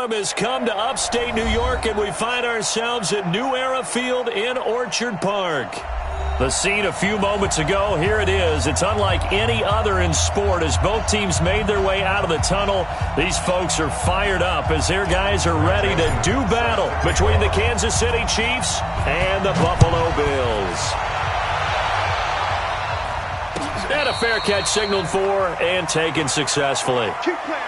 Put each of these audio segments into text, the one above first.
storm has come to upstate New York, and we find ourselves at New Era Field in Orchard Park. The scene a few moments ago, here it is. It's unlike any other in sport as both teams made their way out of the tunnel. These folks are fired up as their guys are ready to do battle between the Kansas City Chiefs and the Buffalo Bills. And a fair catch signaled for and taken successfully. Keep playing.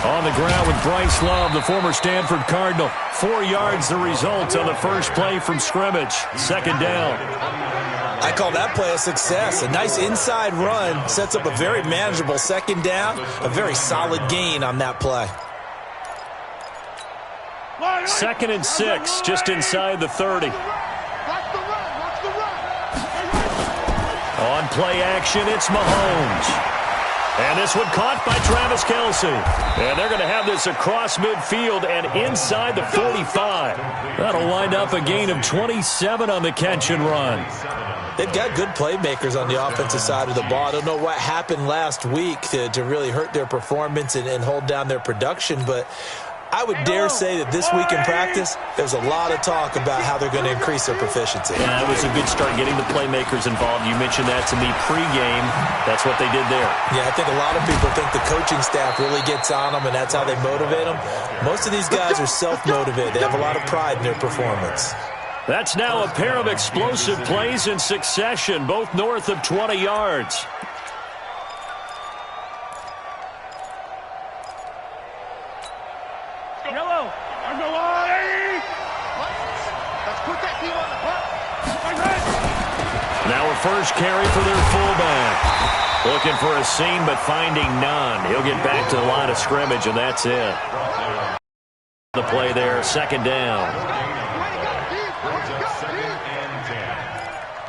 On the ground with Bryce Love, the former Stanford Cardinal. 4 yards the result on the first play from scrimmage. Second down. I call that play a success. A nice inside run sets up a very manageable second down. A very solid gain on that play. 2nd and 6, just inside the 30. On play action, it's Mahomes. And this one caught by Travis Kelce. And they're going to have this across midfield and inside the 45. That'll wind up a gain of 27 on the catch and run. They've got good playmakers on the offensive side of the ball. I don't know what happened last week to really hurt their performance and hold down their production, but I would dare say that this week in practice, there's a lot of talk about how they're going to increase their proficiency. Yeah, it was a good start getting the playmakers involved. You mentioned that to me pregame. That's what they did there. Yeah, I think a lot of people think the coaching staff really gets on them, and that's how they motivate them. Most of these guys are self-motivated. They have a lot of pride in their performance. That's now a pair of explosive plays in succession, both north of 20 yards. Now a first carry for their fullback. Looking for a seam, but finding none. He'll get back to the line of scrimmage, and that's it. The play there, second down.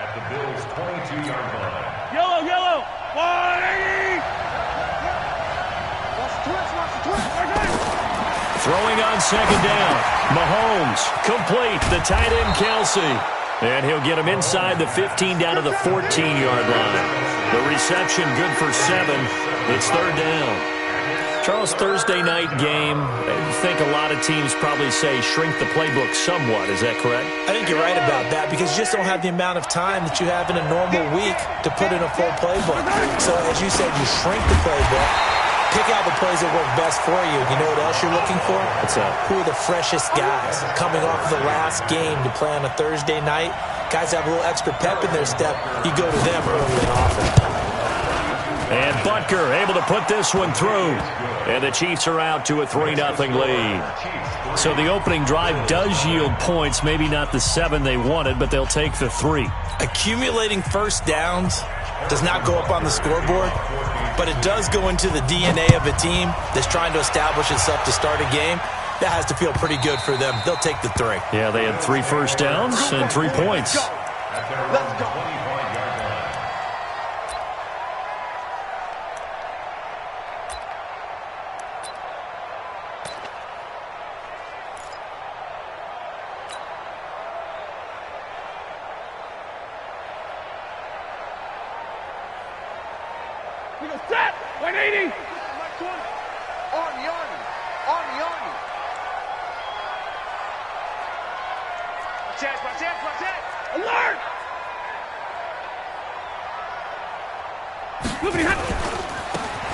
At the Bills' 22-yard line. Yellow. 180. Throwing on second down. Mahomes, complete. The tight end, Kelce. And he'll get him inside the 15 down to the 14-yard line. The reception good for 7. It's third down. Charles, Thursday night game, I think a lot of teams probably say shrink the playbook somewhat. Is that correct? I think you're right about that because you just don't have the amount of time that you have in a normal week to put in a full playbook. So as you said, you shrink the playbook. Pick out the plays that work best for you. You know what else you're looking for? What's that? Who are the freshest guys coming off the last game to play on a Thursday night? Guys have a little extra pep in their step. You go to them early and often. And Butker able to put this one through. And the Chiefs are out to a 3-0 lead. So the opening drive does yield points. Maybe not the 7 they wanted, but they'll take the 3. Accumulating first downs does not go up on the scoreboard, but it does go into the DNA of a team that's trying to establish itself to start a game. That has to feel pretty good for them. They'll take the 3. Yeah, they had 3 first downs and 3 points. Let's go. We go set. 180. On you. Watch it. Alert. Moving hot.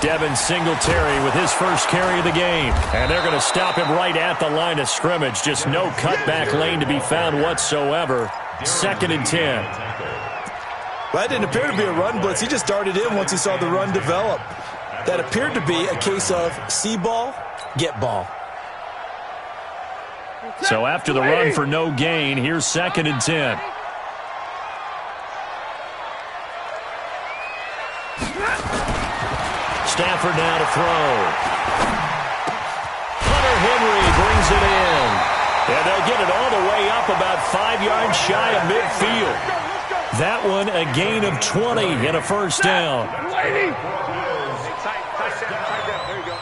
Devin Singletary with his first carry of the game. And they're going to stop him right at the line of scrimmage. Just no cutback lane to be found whatsoever. 2nd and 10. Well, that didn't appear to be a run blitz. He just darted in once he saw the run develop. That appeared to be a case of see ball, get ball. So after the run for no gain, here's 2nd and 10. Stafford now to throw. Hunter Henry brings it in. And they'll get it all the way up about 5 yards shy of midfield. That one a gain of 20 and a first down. Waiting. Tight down. There you go.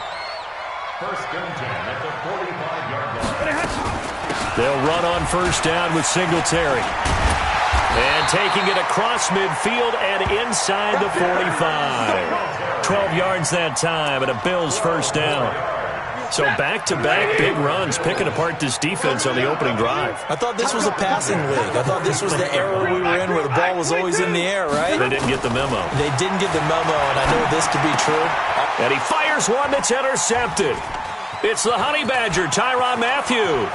First and 10 at the 45-yard line. They'll run on first down with Singletary. And taking it across midfield and inside the 45. 12 yards that time and a Bills first down. So back-to-back big runs, picking apart this defense on the opening drive. I thought this was a passing league. I thought this was the era we were in where the ball was always in the air, right? They didn't get the memo. They didn't get the memo, and I know this to be true. And he fires one that's intercepted. It's the Honey Badger, Tyrann Mathieu.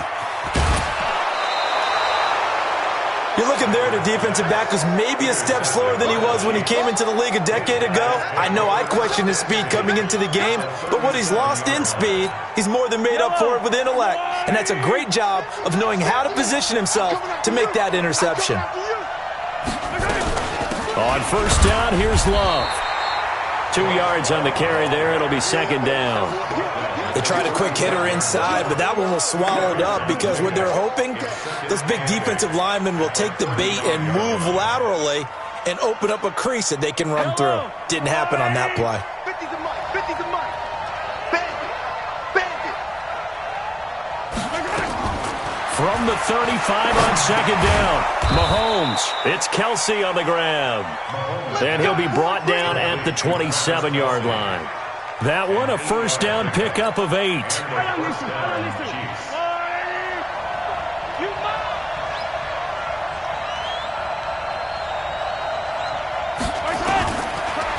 You're looking there at a defensive back who's maybe a step slower than he was when he came into the league a decade ago. I know I questioned his speed coming into the game, but what he's lost in speed, he's more than made up for it with intellect. And that's a great job of knowing how to position himself to make that interception. On first down, here's Love. 2 yards on the carry there. It'll be second down. They tried a quick hitter inside, but that one was swallowed up because what they're hoping, those big defensive linemen will take the bait and move laterally and open up a crease that they can run through. Didn't happen on that play. 50's a mic. 50's a mic. Bandit. From the 35 on second down, Mahomes. It's Kelsey on the grab. And he'll be brought down at the 27-yard line. That one a first down pickup of 8.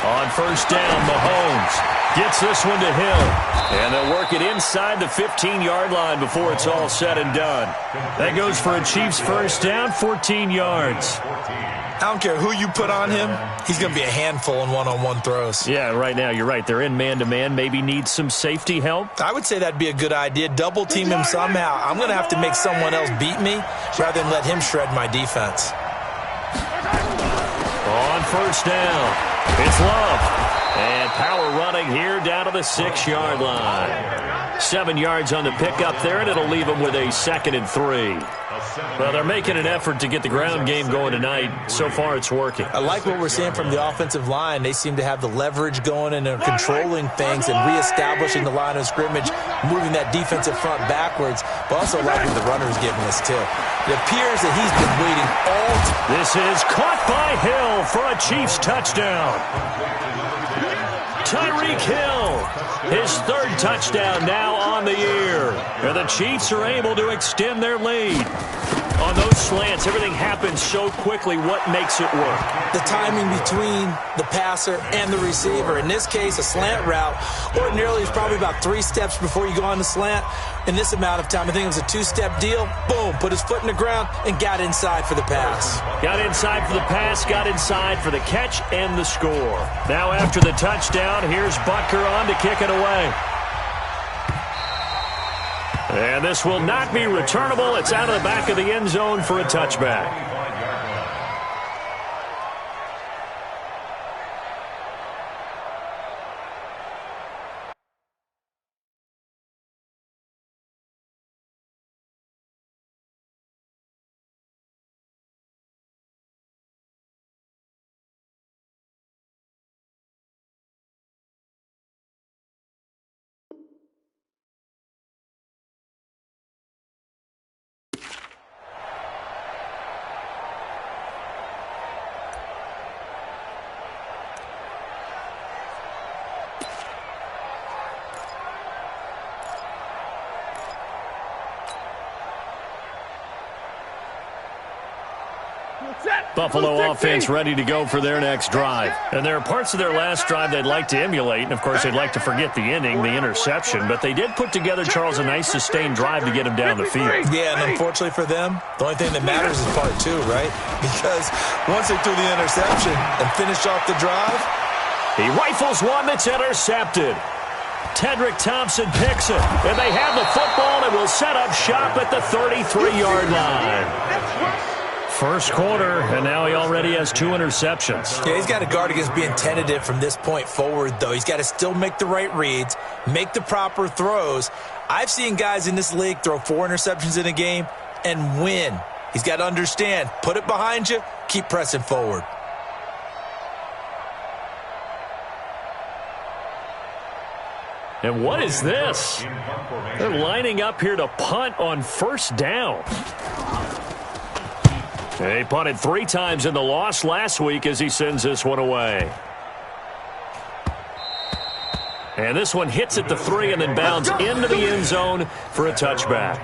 On first down, Mahomes gets this one to Hill. And they'll work it inside the 15-yard line before it's all said and done. That goes for a Chiefs first down, 14 yards. I don't care who you put on him, he's going to be a handful in one-on-one throws. Yeah, right now, you're right. They're in man-to-man. Maybe need some safety help. I would say that'd be a good idea. Double team him somehow. I'm going to have to make someone else beat me rather than let him shred my defense. On first down, it's Love. And power running here down to the 6-yard line. 7 yards on the pickup there, and it'll leave them with a 2nd and 3. Well, they're making an effort to get the ground game going tonight. So far, it's working. I like what we're seeing from the offensive line. They seem to have the leverage going and they're controlling things and reestablishing the line of scrimmage, moving that defensive front backwards, but also like what the runner's giving us, too. It appears that he's been waiting all time. This is caught by Hill for a Chiefs touchdown. Tyreek Hill, his 3rd touchdown now on the year. And the Chiefs are able to extend their lead. On those slants, everything happens so quickly. What makes it work? The timing between the passer and the receiver. In this case, a slant route ordinarily is probably about 3 steps before you go on the slant. In this amount of time, I think it was a 2-step deal. Boom, put his foot in the ground and got inside for the pass. Got inside for the pass, got inside for the catch and the score. Now after the touchdown, here's Butker on to kick it away. And this will not be returnable. It's out of the back of the end zone for a touchback. Buffalo offense ready to go for their next drive. And there are parts of their last drive they'd like to emulate, and of course they'd like to forget the inning, the interception, but they did put together, Charles, a nice sustained drive to get him down the field. Yeah, and unfortunately for them, the only thing that matters is part 2, right? Because once they threw the interception and finished off the drive, he rifles one that's intercepted. Tedrick Thompson picks it, and they have the football and will set up shop at the 33-yard line. First quarter, and now he already has 2 interceptions. Yeah, he's got to guard against being tentative from this point forward, though. He's got to still make the right reads, make the proper throws. I've seen guys in this league throw 4 interceptions in a game and win. He's got to understand, put it behind you, keep pressing forward. And what is this? They're lining up here to punt on first down. They punted 3 times in the loss last week as he sends this one away. And this one hits at the 3 and then bounds into the end zone for a touchback.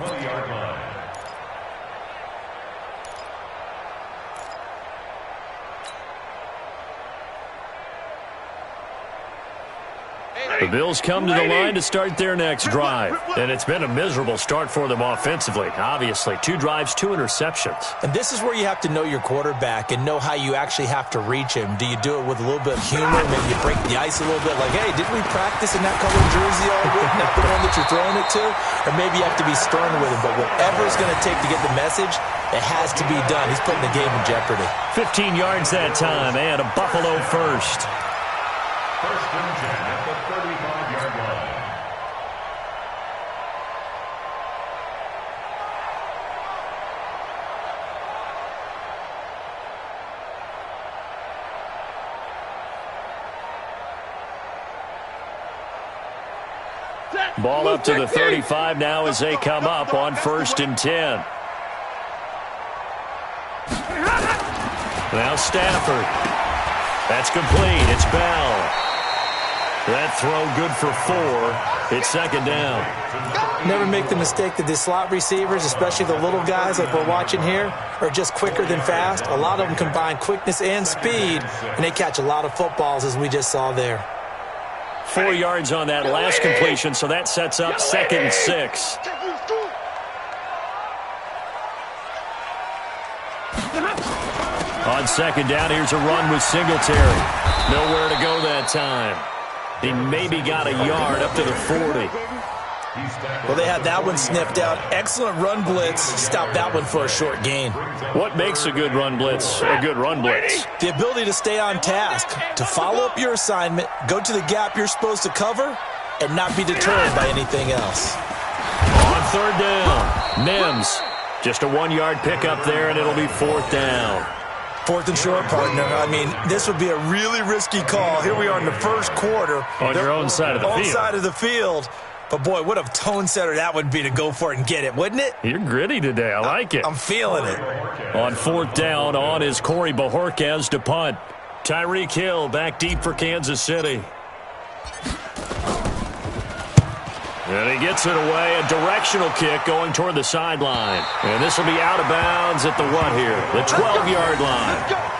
The Bills come to the line to start their next drive. And it's been a miserable start for them offensively. Obviously, 2 drives, 2 interceptions. And this is where you have to know your quarterback and know how you actually have to reach him. Do you do it with a little bit of humor? Maybe you break the ice a little bit like, hey, didn't we practice in that colored jersey all week? Not the one that you're throwing it to? Or maybe you have to be stern with him. But whatever it's going to take to get the message, it has to be done. He's putting the game in jeopardy. 15 yards that time and a Buffalo first. First and 10 at the 35-yard line. Ball up to the 35 now as they come up on first and 10. Now Stafford. That's complete. It's Bell. That throw good for 4. It's second down. Never make the mistake that the slot receivers, especially the little guys like we're watching here, are just quicker than fast. A lot of them combine quickness and speed, and they catch a lot of footballs, as we just saw there. 4 yards on that last completion, so that sets up second and 6. On second down, here's a run with Singletary. Nowhere to go that time. He maybe got a yard up to the 40. Well, they had that one sniffed out. Excellent run blitz. Stopped that one for a short gain. What makes a good run blitz a good run blitz? The ability to stay on task, to follow up your assignment, go to the gap you're supposed to cover, and not be deterred by anything else. On third down, Mims. Just a 1-yard pickup there, and it'll be fourth down. Fourth and short, partner. I mean, this would be a really risky call. Here we are in the first quarter. On your own side of the field. On side of the field. But, boy, what a tone setter that would be to go for it and get it, wouldn't it? You're gritty today. I like it. I'm feeling it. On fourth down, on is Corey Bojorquez to punt. Tyreek Hill back deep for Kansas City. And he gets it away. A directional kick going toward the sideline. And this will be out of bounds at the what here? The 12-yard line.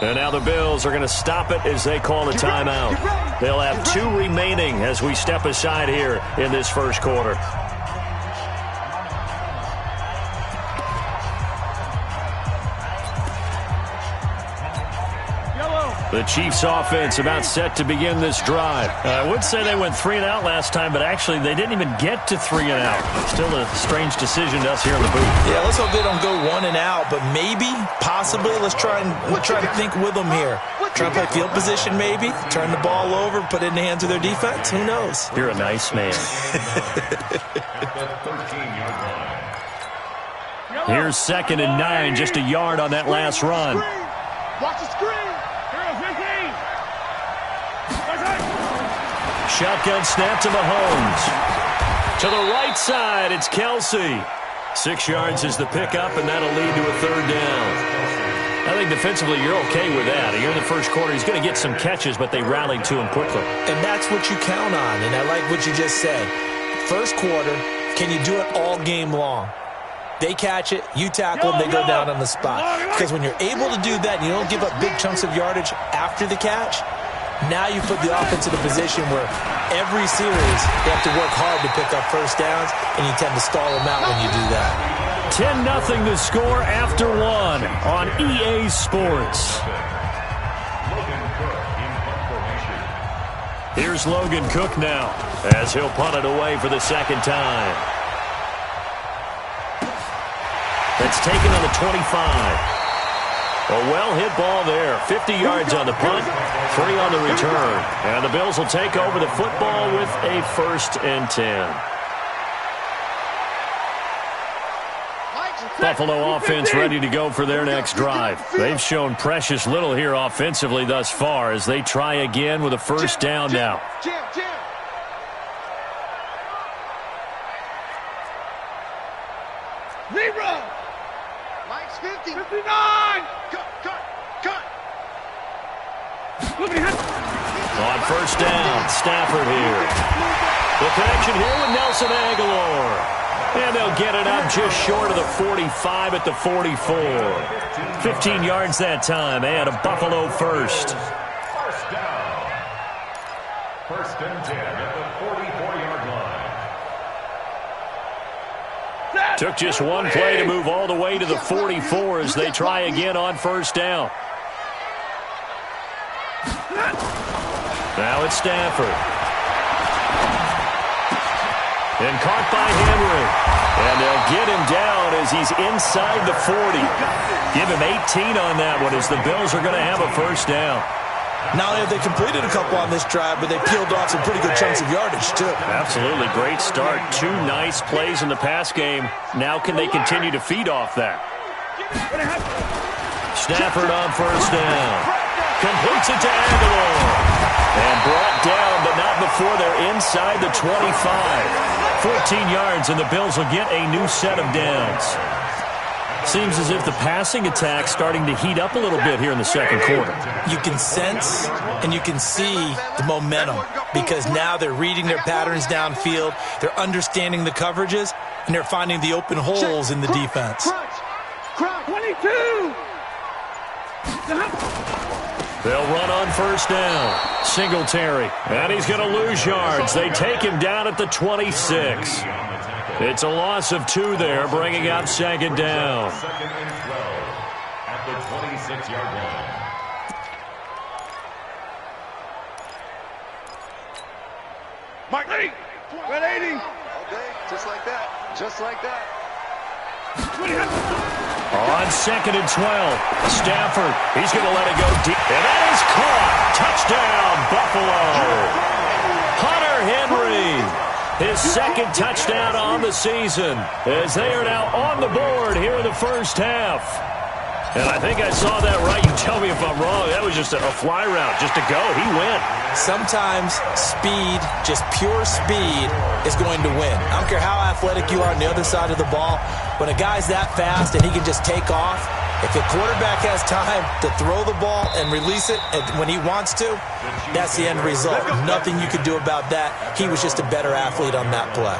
And now the Bills are going to stop it as they call a timeout. They'll have 2 remaining as we step aside here in this first quarter. The Chiefs offense about set to begin this drive. I would say they went 3 and out last time, but actually they didn't even get to 3 and out. Still a strange decision to us here in the booth. Yeah, let's hope they don't go 1 and out, but maybe, possibly, let's try to think with them here. Try to play field position maybe, turn the ball over, put it in the hands of their defense. Who knows? You're a nice man. Here's second and 9, just a yard on that last run. Watch the screen. Shotgun snap to Mahomes. To the right side, it's Kelsey. 6 yards is the pickup, and that'll lead to a third down. I think defensively you're okay with that. You're in the first quarter. He's going to get some catches, but they rallied to him quickly. And that's what you count on, and I like what you just said. First quarter, can you do it all game long? They catch it, you tackle them, they go down on the spot. Because when you're able to do that and you don't give up big chunks of yardage after the catch, now you put the offense in a position where every series they have to work hard to pick up first downs, and you tend to stall them out when you do that. 10-0 the score after 1 on EA Sports. Here's Logan Cook now as he'll punt it away for the second time. That's taken on the 25. A well-hit ball there. 50 yards on the punt, 3 on the return. And the Bills will take over the football with a 1st and 10. Buffalo offense ready to go for their next drive. They've shown precious little here offensively thus far as they try again with a 1st down now. Zebra! Mike's 50. 59! Cut! On 1st down, Stafford here. The connection here with Nelson Aguilar. And they'll get it up just short of the 45 at the 44. 15 yards that time, and a Buffalo 1st. 1st down. 1st and 10 at the 44-yard line. Took just one play to move all the way to the 44 as they try again on 1st down. Now it's Stafford. And caught by Henry. And they'll get him down as he's inside the 40. Give him 18 on that one as the Bills are going to have a 1st down. Not only have they completed a couple on this drive, but they peeled off some pretty good chunks of yardage, too. Absolutely. Great start. 2 nice plays in the pass game. Now can they continue to feed off that? Stafford on 1st down. Completes it to Aguilar. And brought down, but not before they're inside the 25. 14 yards, and the Bills will get a new set of downs. Seems as if the passing attack's starting to heat up a little bit here in the second quarter. You can sense and you can see the momentum because now they're reading their patterns downfield, they're understanding the coverages, and they're finding the open holes in the defense. 22! They'll run on 1st down. Singletary. And he's going to lose yards. They take him down at the 26. It's a loss of 2 there, bringing up 2nd down. 2nd and 12 at the 26-yard line. Mike, 180! Okay, just like that. Just like that. On 2nd and 12, Stafford, he's going to let it go deep. And that is caught. Touchdown, Buffalo. Hunter Henry, his 2nd touchdown on the season, as they are now on the board here in the 1st half. And I think I saw that right. You tell me if I'm wrong. That was just a fly route, just to go. He went. Sometimes speed, just pure speed, is going to win. I don't care how athletic you are on the other side of the ball. When a guy's that fast and he can just take off, if the quarterback has time to throw the ball and release it when he wants to, that's the end result. Nothing you could do about that. He was just a better athlete on that play.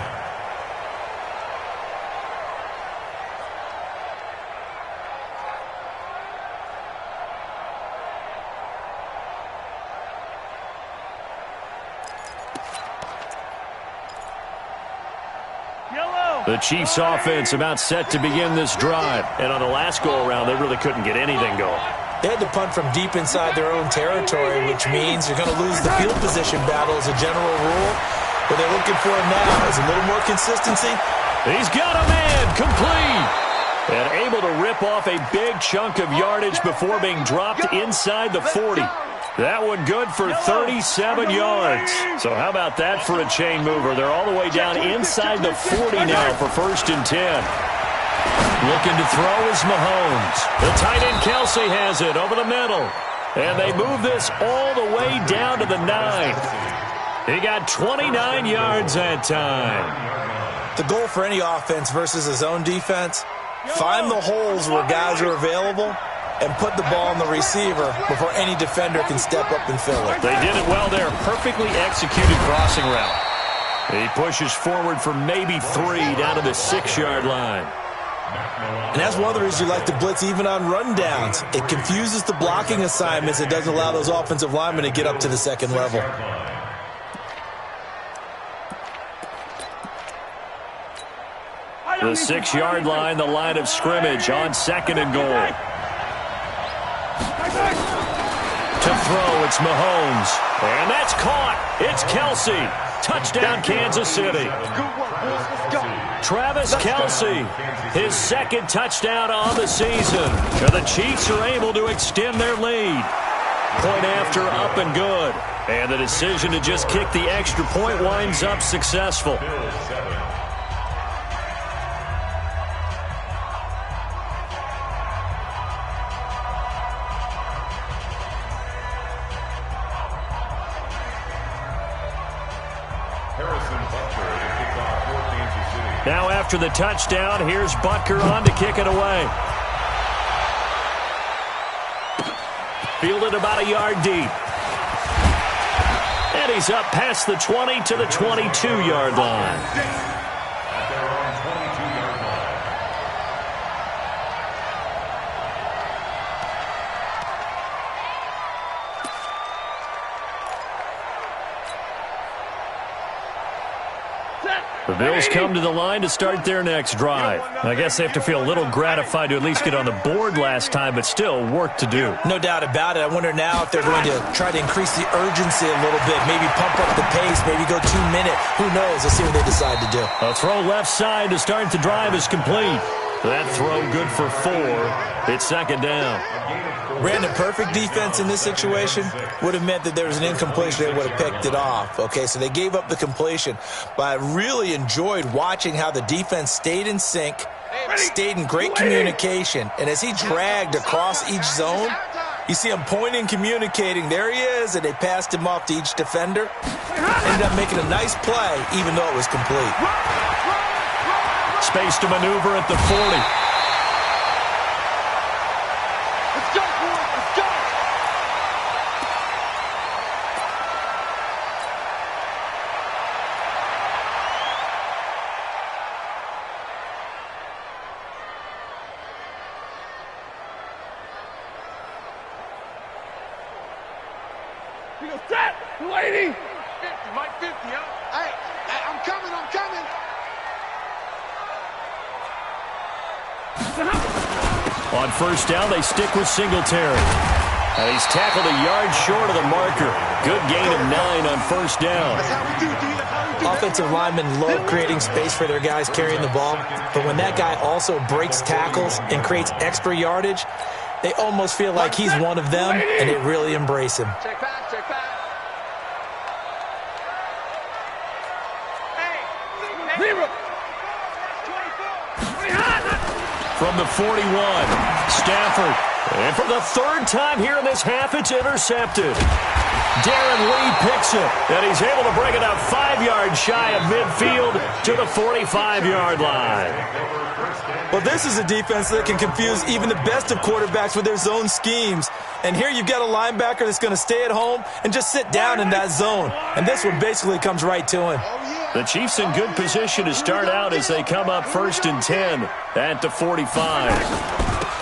The Chiefs offense about set to begin this drive. And on the last go-around, they really couldn't get anything going. They had to punt from deep inside their own territory, which means you're going to lose the field position battle as a general rule. What they're looking for now is a little more consistency. He's got a man complete. And able to rip off a big chunk of yardage before being dropped inside the 40. That one good for 37 yards. So how about that for a chain mover? They're all the way down inside the 40 now for 1st and 10. Looking to throw is Mahomes. The tight end Kelsey has it over the middle. And they move this all the way down to the 9. He got 29 yards that time. The goal for any offense versus his own defense, find the holes where guys are available and put the ball on the receiver before any defender can step up and fill it. They did it well there. Perfectly executed crossing route. He pushes forward for maybe 3 down to the 6-yard line. And that's one of the reasons you like to blitz even on rundowns. It confuses the blocking assignments. It doesn't allow those offensive linemen to get up to the second level. The 6-yard line, the line of scrimmage on 2nd and goal. To throw. It's Mahomes. And that's caught. It's Kelsey. Touchdown, Kansas City. Travis Kelsey, his second touchdown on the season. And the Chiefs are able to extend their lead. Point after, up and good. And the decision to just kick the extra point winds up successful. Now after the touchdown, here's Butker on to kick it away. Fielded about a yard deep. And he's up past the 20 to the 22-yard line. The Bills come to the line to start their next drive. I guess they have to feel a little gratified to at least get on the board last time, but still work to do. No doubt about it. I wonder now if they're going to try to increase the urgency a little bit, maybe pump up the pace, maybe go 2 minute. Who knows? Let's see what they decide to do. A throw left side to start the drive is complete. That throw good for 4. It's second down. Brandon, perfect defense in this situation would have meant that there was an incompletion. They would have picked it off. Okay, so they gave up the completion. But I really enjoyed watching how the defense stayed in sync, stayed in great communication. And as he dragged across each zone, you see him pointing, communicating. There he is, and they passed him off to each defender. Ended up making a nice play, even though it was complete. Space to maneuver at the 40. Lady! 50, Mike 50, Hey, I'm coming. On first down, they stick with Singletary. And he's tackled a yard short of the marker. Good gain of 9 on first down. That's how we do, D. That's how we do. Offensive linemen love creating space for their guys carrying the ball. But when that guy also breaks tackles and creates extra yardage, they almost feel like he's one of them, and they really embrace him. Check back. From the 41, Stafford. And for the third time here in this half, it's intercepted. Darren Lee picks it, and he's able to bring it out 5 yards shy of midfield to the 45-yard line. Well, this is a defense that can confuse even the best of quarterbacks with their zone schemes. And here you've got a linebacker that's going to stay at home and just sit down in that zone. And this one basically comes right to him. The Chiefs in good position to start out as they come up 1st and 10 at the 45.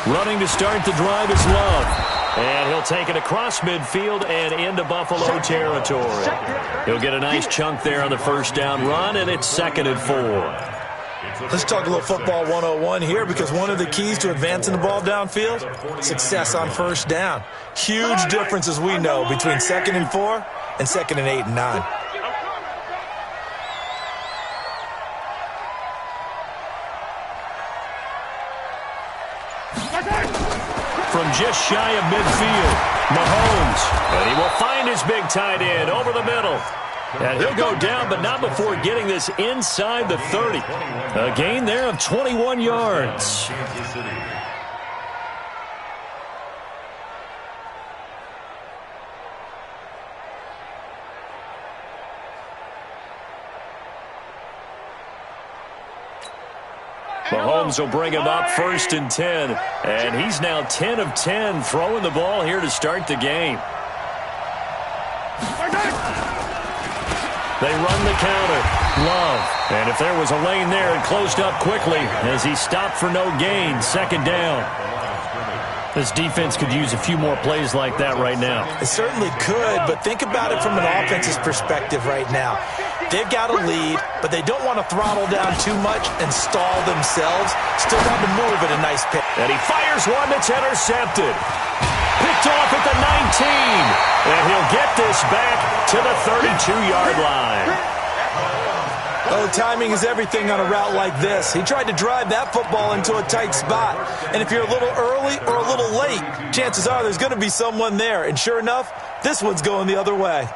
Running to start the drive is Love. And he'll take it across midfield and into Buffalo territory. He'll get a nice chunk there on the first down run, and it's 2nd and 4. Let's talk a little football 101 here, because one of the keys to advancing the ball downfield, success on first down. Huge difference, as we know, between 2nd and 4 and 2nd and 8 and 9. From just shy of midfield, Mahomes. And he will find his big tight end over the middle. And he'll go down, but not before getting this inside the 30. A gain there of 21 yards. Mahomes will bring him up 1st and 10. And he's now 10 of 10 throwing the ball here to start the game. They run the counter. Love. And if there was a lane there, it closed up quickly as he stopped for no gain. 2nd down. This defense could use a few more plays like that right now. It certainly could, but think about it from an offense's perspective right now. They've got a lead, but they don't want to throttle down too much and stall themselves. Still want to move at a nice pace. And he fires one that's intercepted. picked off at the 19. And he'll get this back to the 32-yard line. Oh, timing is everything on a route like this. He tried to drive that football into a tight spot. And if you're a little early or a little late, chances are there's going to be someone there. And sure enough, this one's going the other way.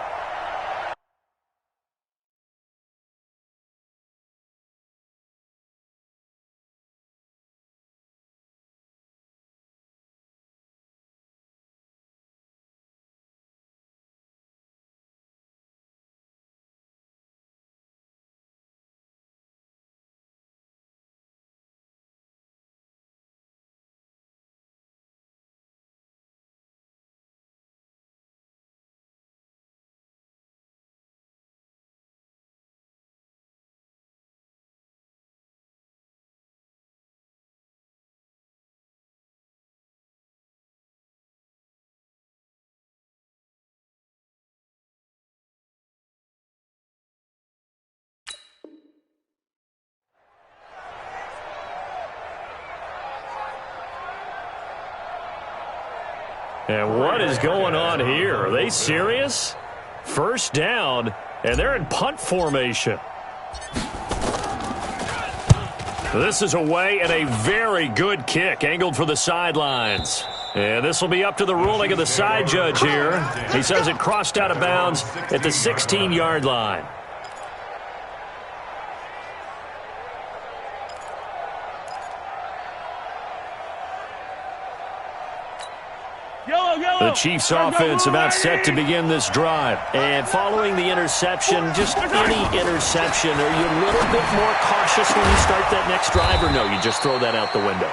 And what is going on here? Are they serious? First down, and they're in punt formation. This is away and a very good kick, angled for the sidelines. And this will be up to the ruling of the side judge here. He says it crossed out of bounds at the 16-yard line. The Chiefs offense about set to begin this drive. And following the interception, just any interception, are you a little bit more cautious when you start that next drive, or no, you just throw that out the window?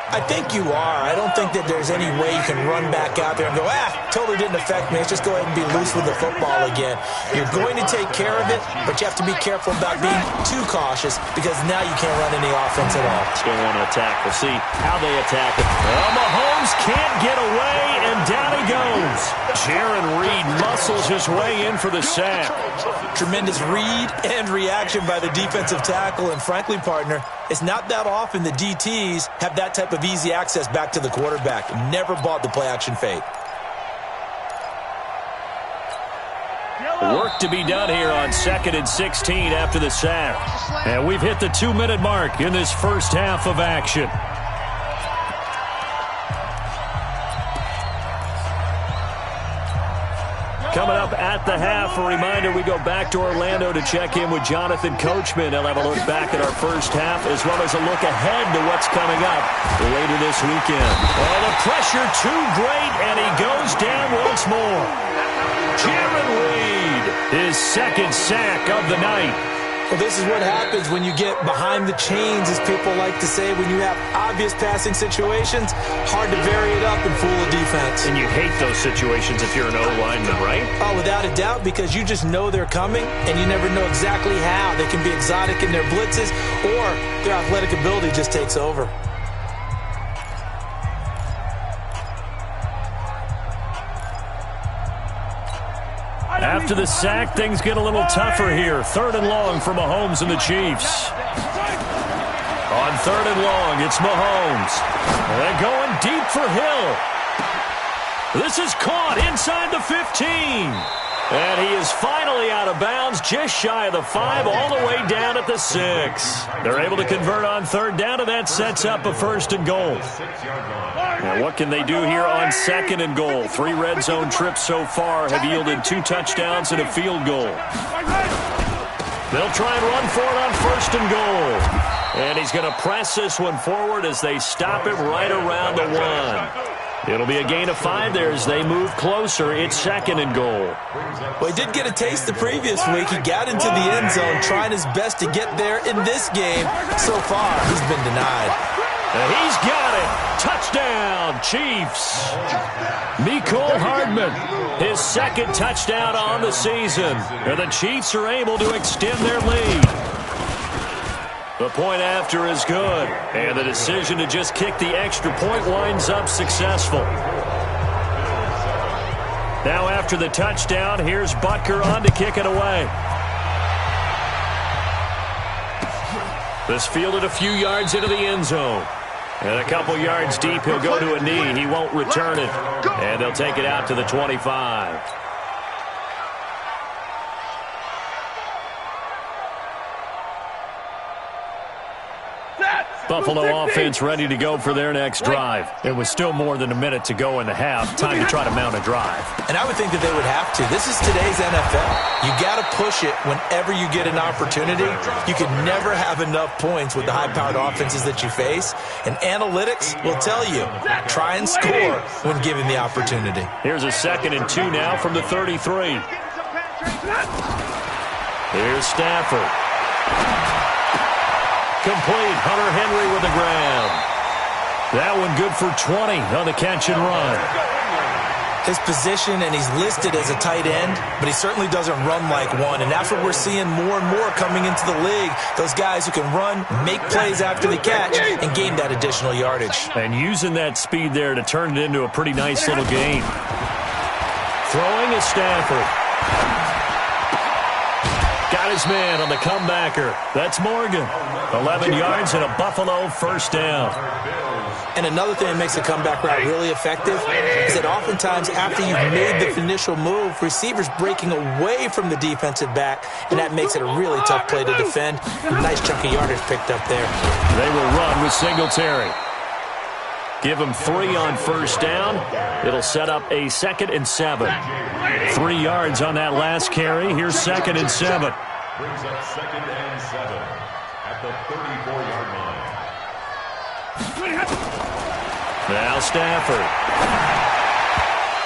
I think you are. I don't think that there's any way you can run back out there and go, totally didn't affect me. Let's just go ahead and be loose with the football again. You're going to take care of it, but you have to be careful about being too cautious because now you can't run any offense at all. Still want to attack. We'll see how they attack it. Well, Mahomes can't get away, and down he goes. Jaron Reed muscles his way in for the sack. Tremendous read and reaction by the defensive tackle, and frankly, partner, it's not that often the DTs have that type of easy access back to the quarterback. Never bought the play-action fake. Work to be done here on 2nd and 16 after the sack. And we've hit the 2-minute mark in this first half of action. Coming up at the half, a reminder, we go back to Orlando to check in with Jonathan Coachman. He'll have a look back at our first half as well as a look ahead to what's coming up later this weekend. Oh, the pressure too great, and he goes down once more. Jaron Reed, his second sack of the night. Well, this is what happens when you get behind the chains, as people like to say. When you have obvious passing situations, hard to vary it up and fool a defense. And you hate those situations if you're an O-lineman, right? Oh, without a doubt, because you just know they're coming, and you never know exactly how. They can be exotic in their blitzes, or their athletic ability just takes over. After the sack, things get a little tougher here. 3rd and long for Mahomes and the Chiefs. On 3rd and long, it's Mahomes. And going deep for Hill. This is caught inside the 15. And he is finally out of bounds, just shy of the 5, all the way down at the 6. They're able to convert on 3rd down, and that sets up a 1st and goal. Now, what can they do here on 2nd and goal? 3 red zone trips so far have yielded 2 touchdowns and a field goal. They'll try and run for it on 1st and goal. And he's going to press this one forward as they stop him right around the 1. It'll be a gain of 5 there as they move closer. It's 2nd and goal. Well, he did get a taste the previous week. He got into the end zone, trying his best to get there in this game. So far, he's been denied. And he's got it. Touchdown, Chiefs. Mecole Hardman, his 2nd touchdown on the season. And the Chiefs are able to extend their lead. The point after is good, and the decision to just kick the extra point winds up successful. Now after the touchdown, here's Butker on to kick it away. This fielded a few yards into the end zone. And a couple yards deep, he'll go to a knee. He won't return it. And they'll take it out to the 25. Buffalo offense ready to go for their next drive. It was still more than a minute to go in the half. Time to try to mount a drive. And I would think that they would have to. This is today's NFL. You got to push it whenever you get an opportunity. You can never have enough points with the high-powered offenses that you face. And analytics will tell you, try and score when given the opportunity. Here's a 2nd and 2 now from the 33. Here's Stafford. Complete. Hunter Henry with the grab. That one good for 20 on the catch and run. His position, and he's listed as a tight end, but he certainly doesn't run like one, and that's what we're seeing more and more coming into the league. Those guys who can run, make plays after the catch, and gain that additional yardage. And using that speed there to turn it into a pretty nice little game. Throwing is Stafford. Got his man on the comebacker. That's Morgan. 11 yards and a Buffalo first down. And another thing that makes a comeback route really effective is that oftentimes after you've made the initial move, receivers breaking away from the defensive back, and that makes it a really tough play to defend. Nice chunk of yardage picked up there. They will run with Singletary. Give him 3 on first down. It'll set up a 2nd and 7. 3 yards on that last carry. Here's 2nd and 7. Brings up 2nd and 7 at the 34-yard line. Now Stafford.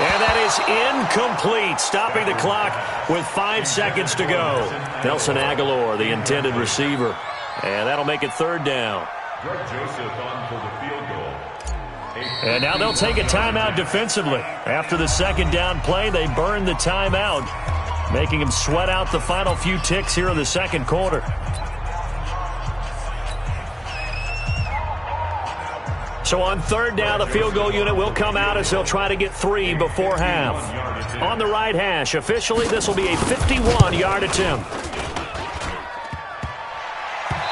And that is incomplete, stopping the clock with 5 seconds to go. Nelson Aguilar, the intended receiver. And that'll make it 3rd down. Greg Joseph on for the field goal. And now they'll take a timeout defensively. After the 2nd down play, they burn the timeout, making them sweat out the final few ticks here in the 2nd quarter. So on 3rd down, the field goal unit will come out as they'll try to get 3 before half. On the right hash, officially, this will be a 51-yard attempt.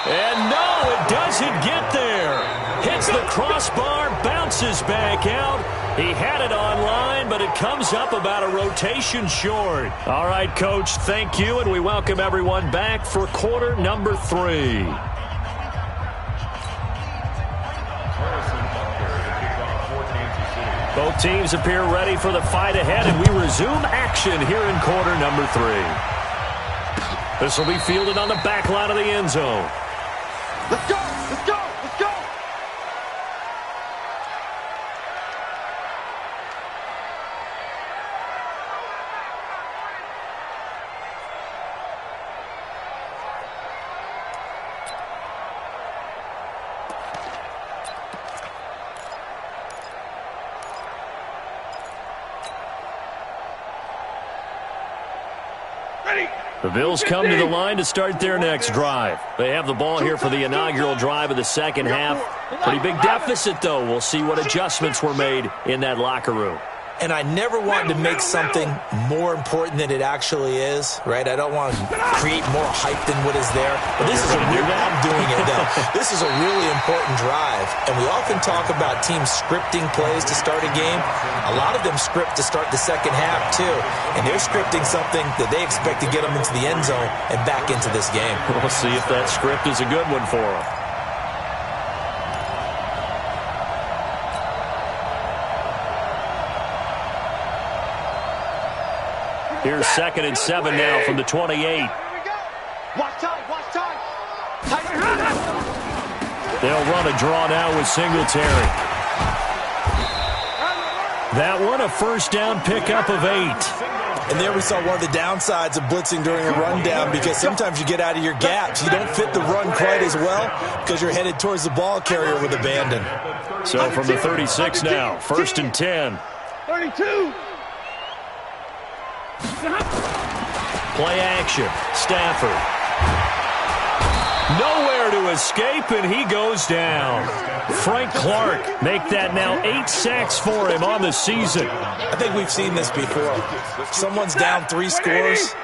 And no, it doesn't get there. Hits the crossbar, bounces back out. He had it online, but it comes up about a rotation short. All right, Coach, thank you, and we welcome everyone back for quarter number 3. Both teams appear ready for the fight ahead, and we resume action here in quarter number 3. This will be fielded on the back line of the end zone. Let's go! Let's go! Let's go! Ready! The Bills come to the line to start their next drive. They have the ball here for the inaugural drive of the 2nd half. Pretty big deficit, though. We'll see what adjustments were made in that locker room. And I never want to make something more important than it actually is, right? I don't want to create more hype than what is there. But this is a real, I'm doing it now. This is a really important drive. And we often talk about teams scripting plays to start a game. A lot of them script to start the 2nd half, too. And they're scripting something that they expect to get them into the end zone and back into this game. We'll see if that script is a good one for them. Here's 2nd and 7 now from the 28. Here we go. Watch time, watch time. They'll run a draw now with Singletary. That one, a first down pickup of 8. And there we saw one of the downsides of blitzing during a rundown, because sometimes you get out of your gaps. You don't fit the run quite as well because you're headed towards the ball carrier with abandon. So from the 36 now, 1st and 10. 32. Play action. Stafford. Nowhere to escape, and he goes down. Frank Clark make that now 8 sacks for him on the season. I think we've seen this before. Someone's down 3 scores,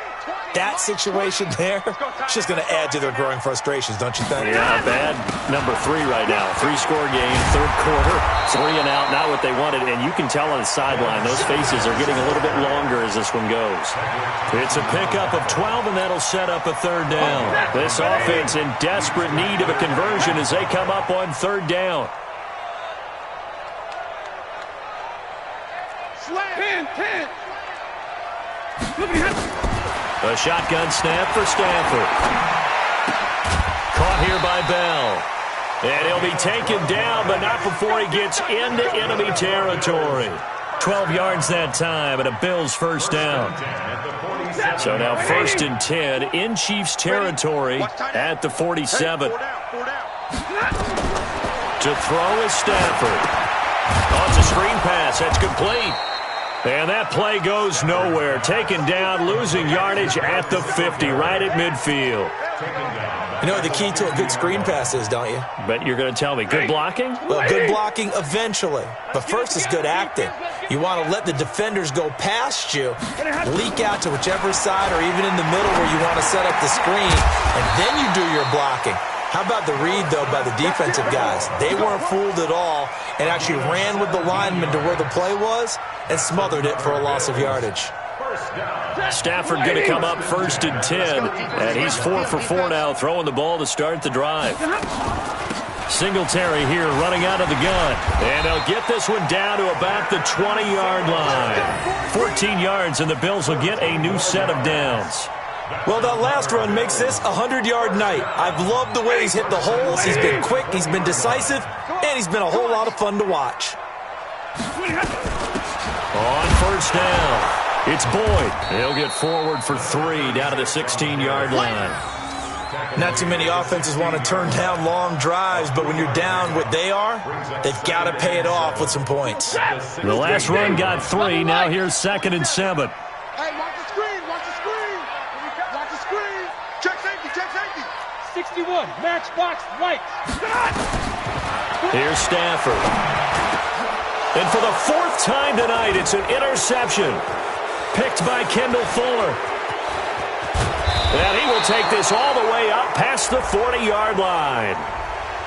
that situation there, it's just going to add to their growing frustrations, don't you think? Yeah, bad number 3 right now. 3-score game, third quarter, 3 and out, not what they wanted. And you can tell on the sideline, those faces are getting a little bit longer as this one goes. It's a pickup of 12, and that'll set up a third down. This offense in desperate need of a conversion as they come up on third down. Pin. A shotgun snap for Stafford. Caught here by Bell. And he'll be taken down, but not before he gets into enemy territory. 12 yards that time, and a Bills first down. So now 1st and 10 in Chiefs territory at the 47. To throw is Stafford. Oh, it's a screen pass. That's complete. And that play goes nowhere. Taken down, losing yardage at the 50, right at midfield. You know what the key to a good screen pass is, don't you? Bet you're going to tell me. Good blocking? Well, good blocking eventually. But first is good acting. You want to let the defenders go past you, leak out to whichever side or even in the middle where you want to set up the screen, and then you do your blocking. How about the read, though, by the defensive guys? They weren't fooled at all and actually ran with the lineman to where the play was and smothered it for a loss of yardage. Stafford going to come up 1st and 10, and he's 4 for 4 now, throwing the ball to start the drive. Singletary here running out of the gun, and they'll get this one down to about the 20-yard line. 14 yards, and the Bills will get a new set of downs. Well, that last run makes this a 100-yard night. I've loved the way he's hit the holes. He's been quick, he's been decisive, and he's been a whole lot of fun to watch. On first down, it's Boyd. He'll get forward for 3 down to the 16-yard line. Not too many offenses want to turn down long drives, but when you're down what they are, they've got to pay it off with some points. The last run got 3. Now here's 2nd and 7. Hey, watch the screen. Watch the screen. Check safety. 61, matchbox right. Here's Stafford. And for the 4th time tonight, it's an interception. Picked by Kendall Fuller. And he will take this all the way up past the 40-yard line.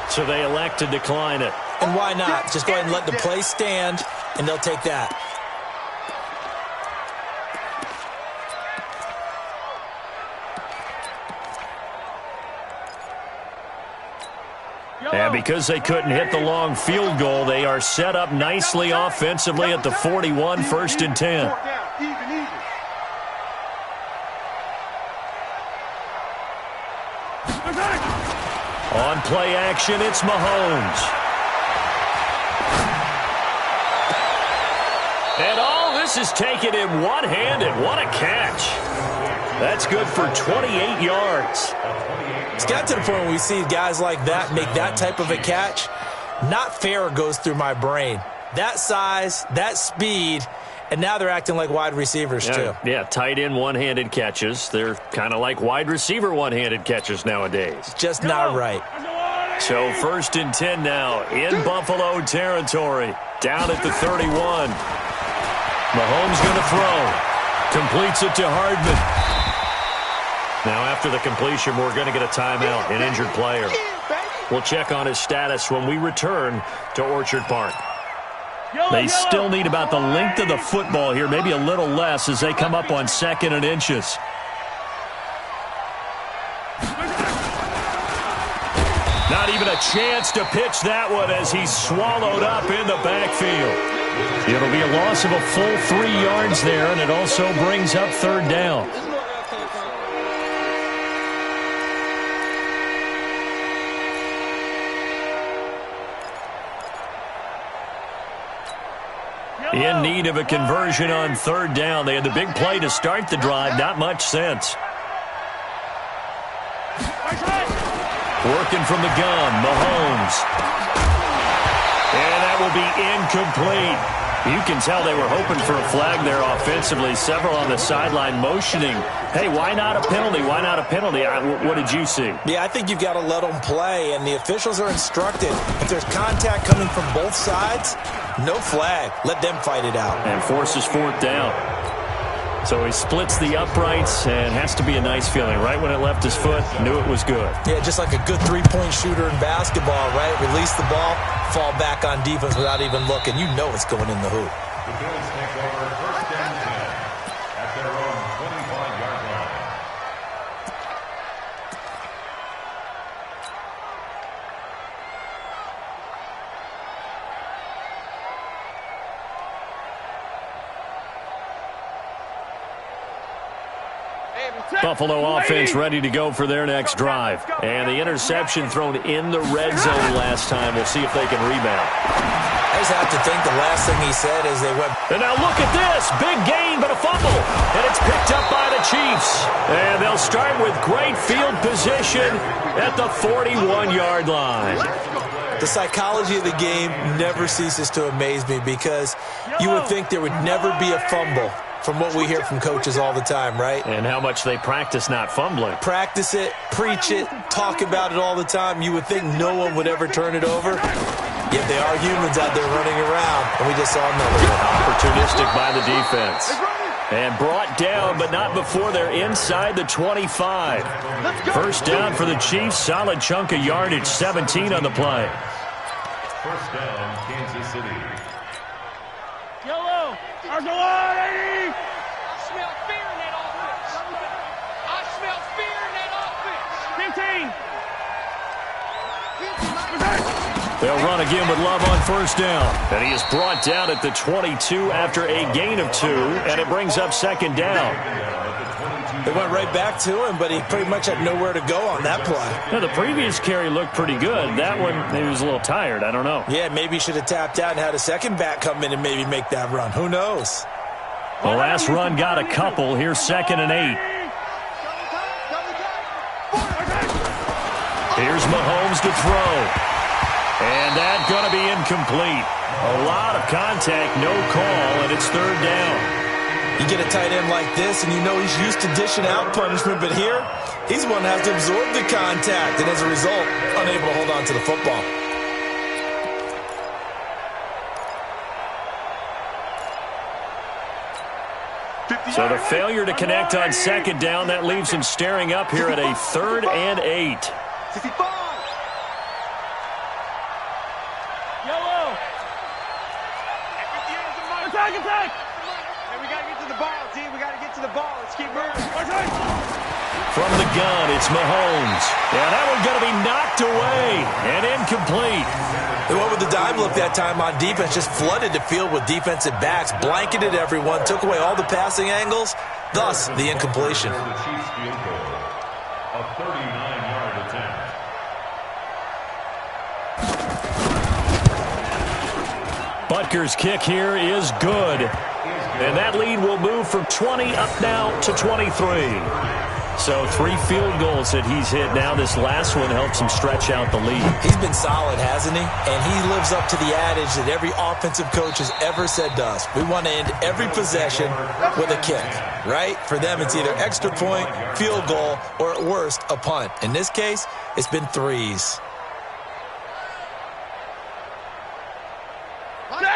So they elect to decline it. And why not? Just go ahead and let the play stand, and they'll take that. And because they couldn't hit the long field goal, they are set up nicely offensively at the 41, 1st and 10. On play action, it's Mahomes. And all this is taken in one-handed. What a catch. That's good for 28 yards. It's got to the point where we see guys like that make that type of a catch. Not fair goes through my brain. That size, that speed, and now they're acting like wide receivers too. Yeah, tight end one-handed catches. They're kind of like wide receiver one-handed catches nowadays. Just not right. So 1st and 10 now in Buffalo territory. Down at the 31. Mahomes going to throw. Completes it to Hardman. Now, after the completion, we're going to get a timeout, an injured player. We'll check on his status when we return to Orchard Park. They still need about the length of the football here, maybe a little less as they come up on 2nd and inches. Not even a chance to pitch that one as he's swallowed up in the backfield. It'll be a loss of a full 3 yards there, and it also brings up 3rd down. In need of a conversion on 3rd down. They had the big play to start the drive. Not much sense. Working from the gun, Mahomes. And that will be incomplete. You can tell they were hoping for a flag there offensively. Several on the sideline motioning, hey, why not a penalty? Why not a penalty? What did you see? Yeah, I think you've got to let them play, and the officials are instructed. If there's contact coming from both sides, no flag. Let them fight it out. And forces 4th down. So he splits the uprights, and has to be a nice feeling. Right when it left his foot, knew it was good. Yeah, just like a good three-point shooter in basketball, right? Release the ball, fall back on defense without even looking. You know it's going in the hoop. The Bills take over 1st and 10 at their own 25-yard line. Buffalo offense ready to go for their next drive. And the interception thrown in the red zone last time. We'll see if they can rebound. I just have to think the last thing he said is they went. And now look at this. Big gain, but a fumble. And it's picked up by the Chiefs. And they'll start with great field position at the 41-yard line. The psychology of the game never ceases to amaze me because you would think there would never be a fumble from what we hear from coaches all the time, right? And how much they practice not fumbling. Practice it, preach it, talk about it all the time. You would think no one would ever turn it over. Yet they are humans out there running around, and we just saw another one. Opportunistic by the defense. And brought down, but not before they're inside the 25. First down for the Chiefs. Solid chunk of yardage, 17 on the play. First down, Kansas City. Yellow. Argolari. I smell fear in that offense. I smell fear in that offense. 15. They'll run again with Love on first down. And he is brought down at the 22 after a gain of 2, and it brings up second down. They went right back to him, but he pretty much had nowhere to go on that play. Now, the previous carry looked pretty good. That one, maybe he was a little tired. I don't know. Yeah, maybe he should have tapped out and had a second back come in and maybe make that run. Who knows? The last run got a couple. Here's 2nd and 8. Here's Mahomes to throw. And that's going to be incomplete. A lot of contact, no call, and it's 3rd down. You get a tight end like this, and you know he's used to dishing out punishment, but here, he's one that has to absorb the contact, and as a result, unable to hold on to the football. So the failure to connect on second down, that leaves him staring up here at a 3rd and 8. 65. Yellow. Attack. We got to get to the ball, D. We got to get to the ball. Let's keep moving. From the gun, it's Mahomes. And that one's going to be knocked away and incomplete. They went with the dime look that time on defense, just flooded the field with defensive backs, blanketed everyone, took away all the passing angles, thus the incompletion. The Chiefs field goal, a 39-yard attempt. Butker's kick here is good. And that lead will move from 20 up now to 23. So 3 field goals that he's hit now. This last one helps him stretch out the lead. He's been solid, hasn't he? And he lives up to the adage that every offensive coach has ever said to us. We want to end every possession with a kick, right? For them, it's either extra point, field goal, or at worst, a punt. In this case, it's been 3s.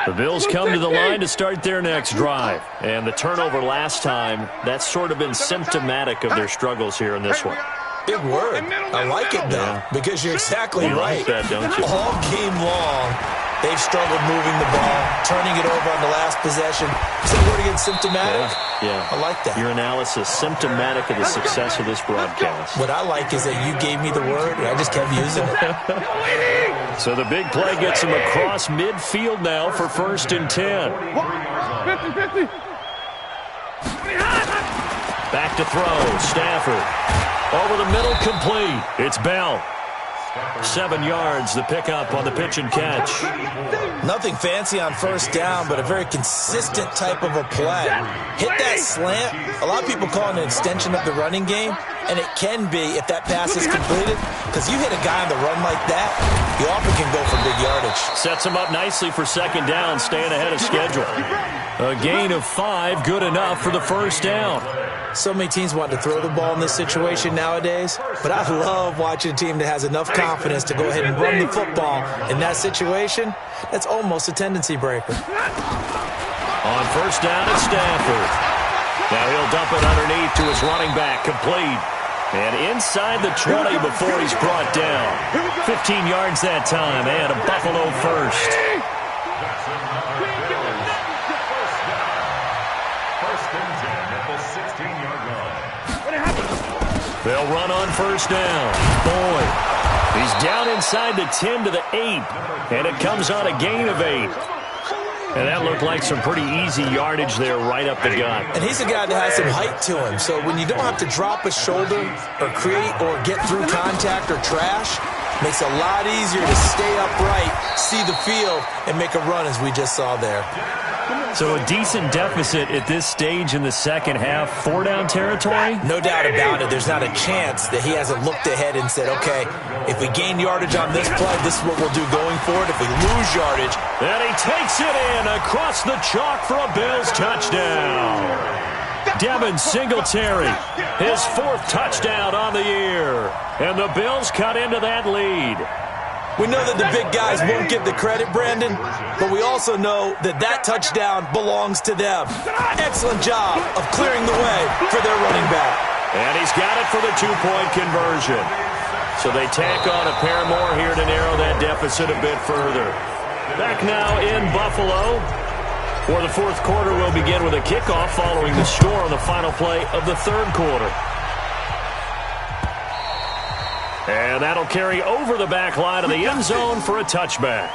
The Bills come to the line to start their next drive. And the turnover last time, that's sort of been symptomatic of their struggles here in this one. Big word. I like it, though, because you're exactly right. You like that, don't you? All game long, they've struggled moving the ball, turning it over on the last possession. Is that word again, symptomatic? Yeah. I like that. Your analysis, symptomatic of the success of this broadcast. What I like is that you gave me the word, and I just kept using it. So the big play gets him across midfield now for 1st and 10. 50. Back to throw, Stafford. Over the middle, complete. It's Bell. 7 yards, the pickup on the pitch and catch. Nothing fancy on first down, but a very consistent type of a play. Hit that slant. A lot of people call it an extension of the running game, and it can be if that pass is completed, because you hit a guy on the run like that, you often can go for big yardage. Sets him up nicely for second down, staying ahead of schedule. A gain of 5, good enough for the first down. So many teams want to throw the ball in this situation nowadays, but I love watching a team that has enough confidence to go ahead and run the football in that situation. That's almost a tendency breaker. On first down, it's Stafford. Now he'll dump it underneath to his running back, complete. And inside the 20 before he's brought down. 15 yards that time, and a Buffalo first. First and 10 at the 16-yard line. They'll run on first down. Boyd. He's down inside the 10 to the 8. And it comes on a gain of 8. And that looked like some pretty easy yardage there right up the gut. And he's a guy that has some height to him. So when you don't have to drop a shoulder or create or get through contact or trash, makes it a lot easier to stay upright, see the field, and make a run as we just saw there. So a decent deficit at this stage in the second half. 4-down territory? No doubt about it. There's not a chance that he hasn't looked ahead and said, okay, if we gain yardage on this play, this is what we'll do going forward. If we lose yardage. And he takes it in across the chalk for a Bills touchdown. Devin Singletary, his 4th touchdown on the year. And the Bills cut into that lead. We know that the big guys won't get the credit, Brandon, but we also know that that touchdown belongs to them. Excellent job of clearing the way for their running back. And he's got it for the 2-point conversion. So they tack on a pair more here to narrow that deficit a bit further. Back now in Buffalo. For the 4th quarter, we'll begin with a kickoff following the score on the final play of the 3rd quarter. And that'll carry over the back line of the end zone for a touchback.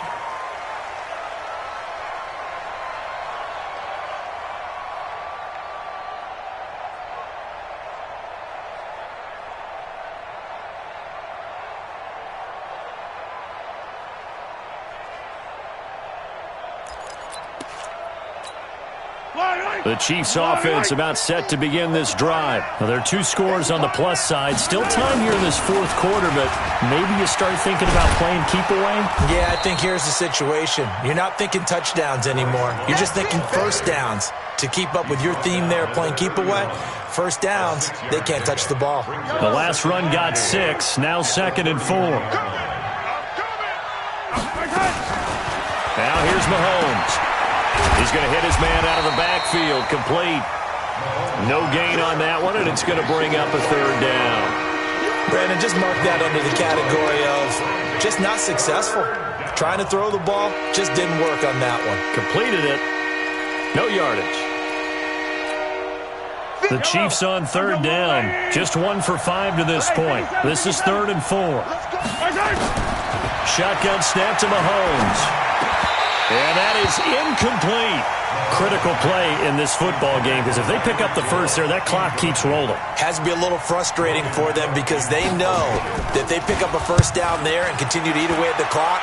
The Chiefs offense about set to begin this drive. Now, there are 2 scores on the plus side. Still time here in this 4th quarter, but maybe you start thinking about playing keep away? Yeah, I think here's the situation. You're not thinking touchdowns anymore. You're just thinking first downs. To keep up with your theme there, playing keep away, first downs, they can't touch the ball. The last run got 6, now 2nd and 4. Now here's Mahomes. He's going to hit his man out of the backfield, complete. No gain on that one, and it's going to bring up a 3rd down. Brandon, just mark that under the category of just not successful. Trying to throw the ball, just didn't work on that one. Completed it. No yardage. The Chiefs on 3rd down. Just 1 for 5 to this point. This is 3rd and 4. Shotgun snap to Mahomes. And that is incomplete. Critical play in this football game, because if they pick up the first there, that clock keeps rolling. Has to be a little frustrating for them because they know that they pick up a first down there and continue to eat away at the clock,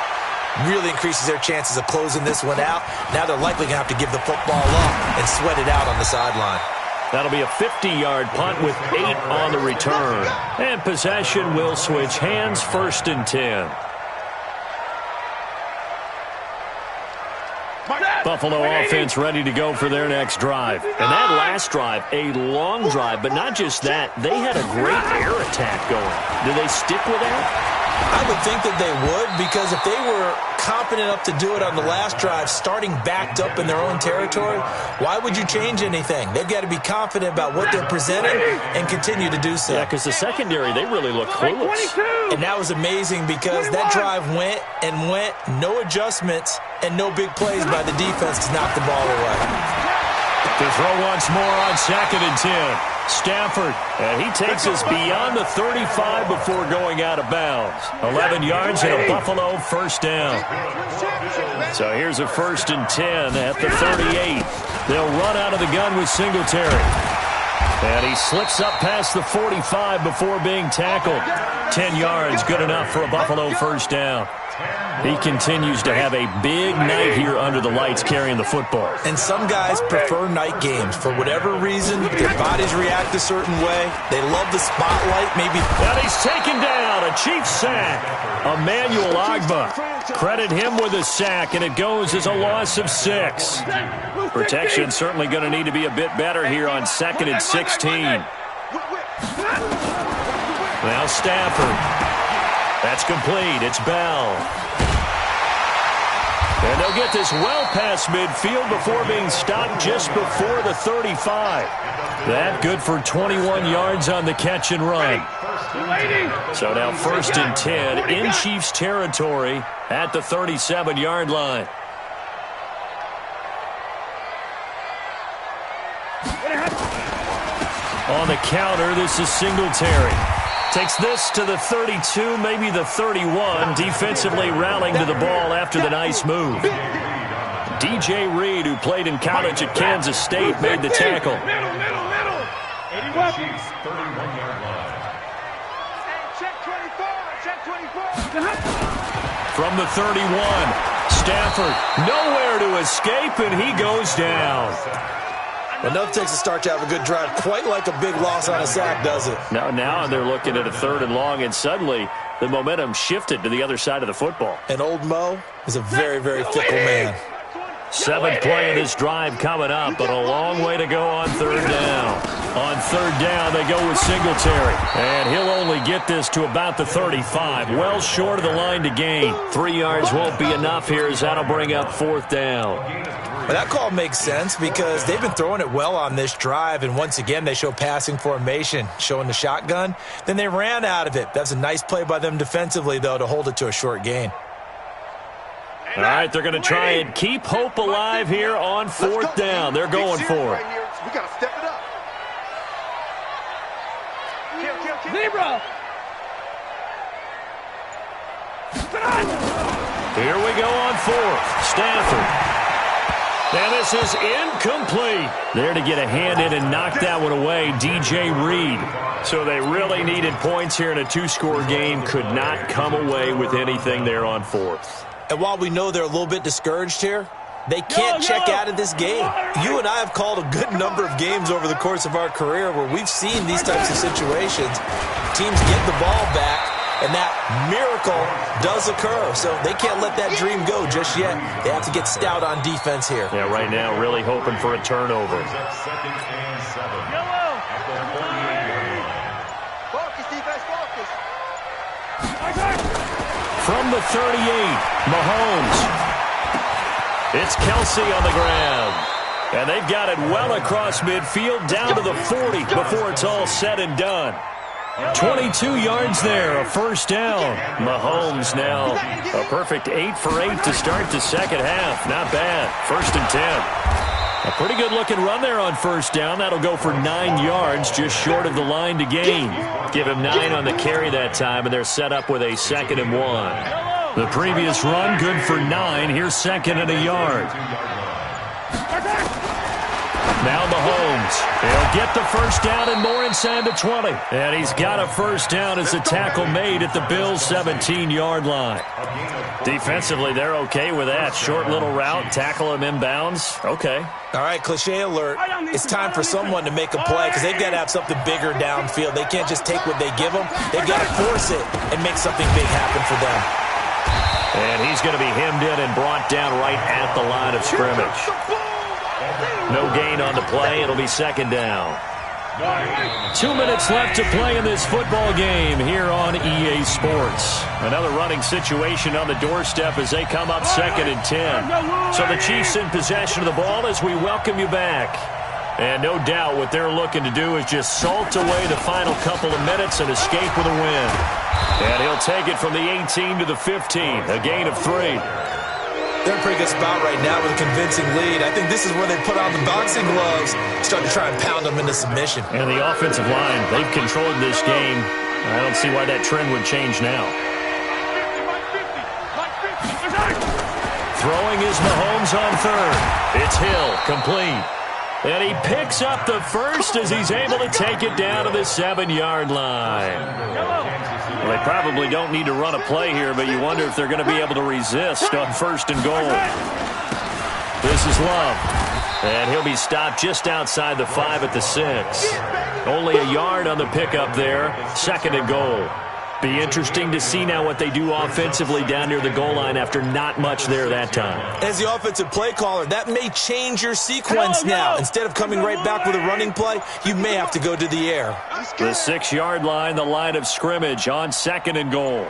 really increases their chances of closing this one out. Now they're likely going to have to give the football up and sweat it out on the sideline. That'll be a 50-yard punt with 8 on the return. And possession will switch hands, 1st and 10. Buffalo offense ready to go for their next drive. And that last drive, a long drive, but not just that. They had a great air attack going. Do they stick with that? I would think that they would, because if they were confident enough to do it on the last drive, starting backed up in their own territory, why would you change anything? They've got to be confident about what they're presenting and continue to do so. Yeah, because the secondary, they really look clueless. And that was amazing because that drive went and went, no adjustments, and no big plays by the defense to knock the ball away. To throw once more on 2nd and 10. Stafford, and he takes us beyond the 35 before going out of bounds. 11 yards and a Buffalo 1st down. So here's a 1st and 10 at the 38. They'll run out of the gun with Singletary. And he slips up past the 45 before being tackled. 10 yards, good enough for a Buffalo 1st down. He continues to have a big night here under the lights carrying the football. And some guys prefer night games. For whatever reason, their bodies react a certain way. They love the spotlight, maybe. And he's taken down, a Chiefs sack. Emmanuel Ogbah. Credit him with a sack, and it goes as a loss of 6. Protection certainly going to need to be a bit better here on 2nd and 16. Now Stafford. That's complete. It's Bell. And they'll get this well past midfield before being stopped just before the 35. That good for 21 yards on the catch and run. So now 1st and 10 in Chiefs territory at the 37-yard line. On the counter, this is Singletary. Takes this to the 32, maybe the 31. Defensively rallying to the ball after the nice move. DJ Reed, who played in college at Kansas State, made the tackle. Middle. 81. Chiefs 31-yard line. Check 24. From the 31, Stafford nowhere to escape, and he goes down. Enough takes a start to have a good drive, quite like a big loss on a sack, does it? Now they're looking at a 3rd and long, and suddenly the momentum shifted to the other side of the football. And old Mo is a very, very fickle man. 7th play of this drive coming up, but a long way to go on 3rd down. On 3rd down, they go with Singletary. And he'll only get this to about the 35, well short of the line to gain. 3 yards won't be enough here as that'll bring up 4th down. Well, that call makes sense because they've been throwing it well on this drive, and once again they show passing formation, showing the shotgun. Then they ran out of it. That's a nice play by them defensively, though, to hold it to a short gain. All right, they're going to try and keep hope alive here on 4th down. They're going for it. We got to step it up. Zebra. Here we go on 4th. Stafford. And this is incomplete. There to get a hand in and knock that one away, DJ Reed. So they really needed points here in a 2-score game. Could not come away with anything there on 4th. And while we know they're a little bit discouraged here, they can't check out of this game. You and I have called a good number of games over the course of our career where we've seen these types of situations. Teams get the ball back, and that miracle does occur. So they can't let that dream go just yet. They have to get stout on defense here. Yeah, right now really hoping for a turnover. 2nd and 7. At the 48-yard line. Focus, defense, focus. From the 38, Mahomes. It's Kelsey on the ground. And they've got it well across midfield down to the 40 before it's all said and done. 22 yards there, a 1st down. Mahomes now a perfect 8 for 8 to start the 2nd half. Not bad. 1st and 10. A pretty good looking run there on 1st down. That'll go for 9 yards, just short of the line to gain. Give him 9 on the carry that time, and they're set up with a 2nd and 1. The previous run, good for 9. Here's 2nd and a yard. Now Mahomes. He'll get the 1st down and more inside the 20. And he's got a 1st down as a tackle made at the Bills' 17-yard line. Defensively, they're okay with that. Short little route, tackle him inbounds. Okay. All right, cliche alert. It's time for someone to make a play because they've got to have something bigger downfield. They can't just take what they give them. They've got to force it and make something big happen for them. And he's going to be hemmed in and brought down right at the line of scrimmage. No gain on the play. It'll be 2nd down. 2 minutes left to play in this football game here on EA Sports. Another running situation on the doorstep as they come up 2nd and 10. So the Chiefs in possession of the ball as we welcome you back. And no doubt what they're looking to do is just salt away the final couple of minutes and escape with a win. And he'll take it from the 18 to the 15, a gain of 3. They're in a pretty good spot right now with a convincing lead. I think this is where they put on the boxing gloves, start to try and pound them into submission. And the offensive line, they've controlled this game. I don't see why that trend would change now. Throwing is Mahomes on 3rd. It's Hill, complete. And he picks up the 1st as he's able to take it down to the 7-yard line. Well, they probably don't need to run a play here, but you wonder if they're going to be able to resist on 1st and goal. This is Love. And he'll be stopped just outside the 5 at the 6. Only a yard on the pickup there. 2nd and goal. Be interesting to see now what they do offensively down near the goal line after not much there that time. As the offensive play caller, that may change your sequence now. Instead of coming right back with a running play, you may have to go to the air. The 6-yard line, the line of scrimmage on 2nd and goal.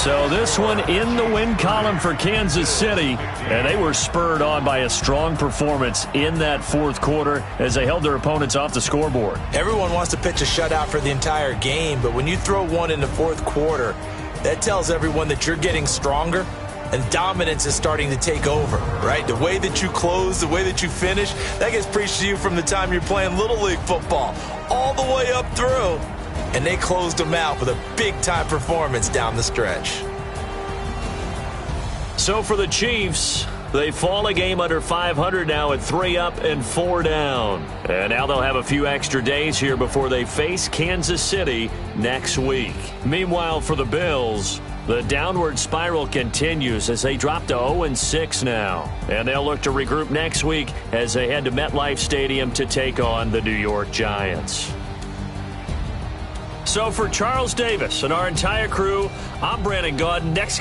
So this one in the win column for Kansas City, and they were spurred on by a strong performance in that fourth quarter as they held their opponents off the scoreboard. Everyone wants to pitch a shutout for the entire game, but when you throw one in the fourth quarter, that tells everyone that you're getting stronger and dominance is starting to take over, right? The way that you close, the way that you finish, that gets preached to you from the time you're playing Little League football all the way up through. And they closed them out with a big-time performance down the stretch. So for the Chiefs, they fall a game under 500 now at 3 up and 4 down. And now they'll have a few extra days here before they face Kansas City next week. Meanwhile, for the Bills, the downward spiral continues as they drop to 0-6 now. And they'll look to regroup next week as they head to MetLife Stadium to take on the New York Giants. So for Charles Davis and our entire crew, I'm Brandon Gaudin. Next